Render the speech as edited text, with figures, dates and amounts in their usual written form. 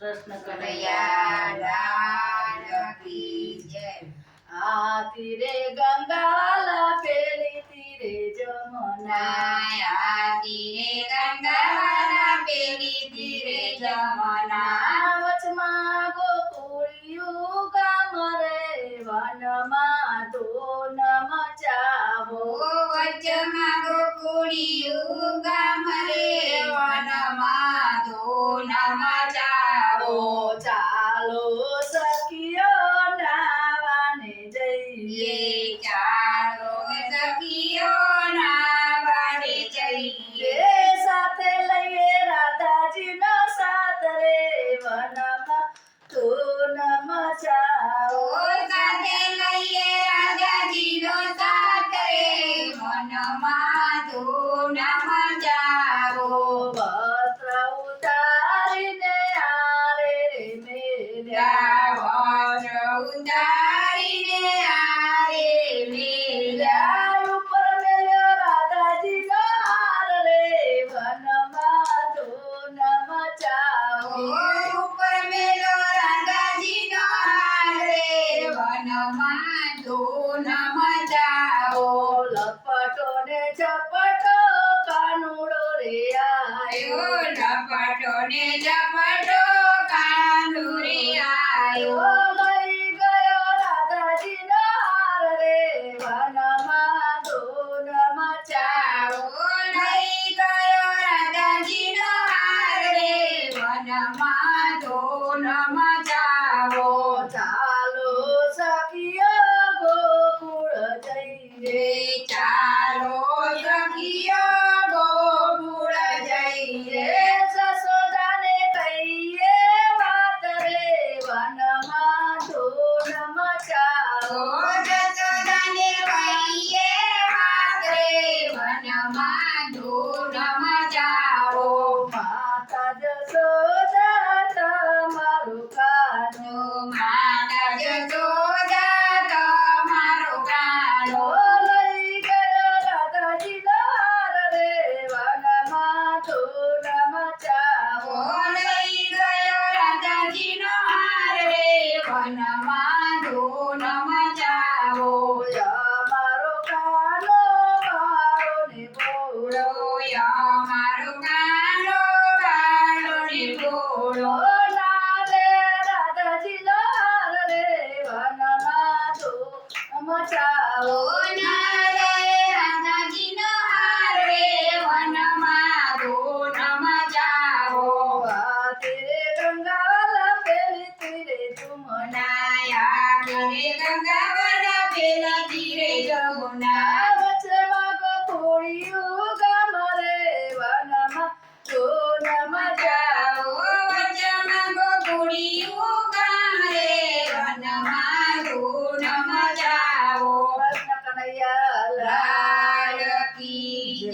કૃષ્ણ કનૈયા લાલ કી જય. આ તીરે ગંગા પેલી તીરે જમના આ તીરે ગંગા પેલી તીરે જમના વચમાં ગોકુળિયું ગામ રે વનમાં ધૂન મચાવો વચમાં ગોકુળિયું ગામ રે વનમાં ધૂન મચાવો. ચાલો સખીઓ નાવાને જઈએ ચાલો સખીઓ નાવાને જઈએ. સાથે લઈએ રાધાજીનો સાથ રે વનમાં ધૂન મચાવો સાથે લઈએ રાજાજીનો સાથ રે વનમાં ધૂન મચાવો. વસ્ત્ર ઉતારીને આરે રે મેલ્યા વસ્ત્ર ઉતારીને આરે મેલ્યા. ઉપર મેલ્યો રાધાજીનો હાર રે વનમાં ધૂન મચાવો ઉપર મેલો રાધાજીનો હાર રે વનમાં ધૂન મચાવો. લપટો ને ઝપટો કાનુડો રે આયો લપટો ને ઝપટો કાનુરે આયો. લઈ ગયો રાધાજીનો હાર રે વનમાં ધૂન મચાવો લઈ ગયો રાધાજીનો હાર રે વનમાં ધૂન મચાવો. ચાલો સખીઓ ગોકુળ જઈએ ચાલો સખીઓ ગોકુળ જઈએ. જશોદાને કહીએ વાત રે વનમાં ધૂન મચાવો જશોદાને કહીએ વાત રે વનમાં ધૂન મચાવો. માતા જશોદા તમારું કાનું માતા જશોદા તમારો કાનો લઈ ગયો રાધાજીનો હાર રે વનમાં ધૂન મચાવો લઈ ગયો રાધાજીનો હાર રે વનમાં ધૂન મચાવો. અમારો કાનો મારો ને ભોળો મારો કાનો કાળો ને ભોળો લાલે રાધાજીનો હાર રે વનમાં ધૂન મચાવો રાધાજીનો હાર રે વનમાં ધૂન મચાવો. તીરે ગંગાવાલા પેલી તીરે જમના તીરે ગંગાવન પેલા તીરે જમુના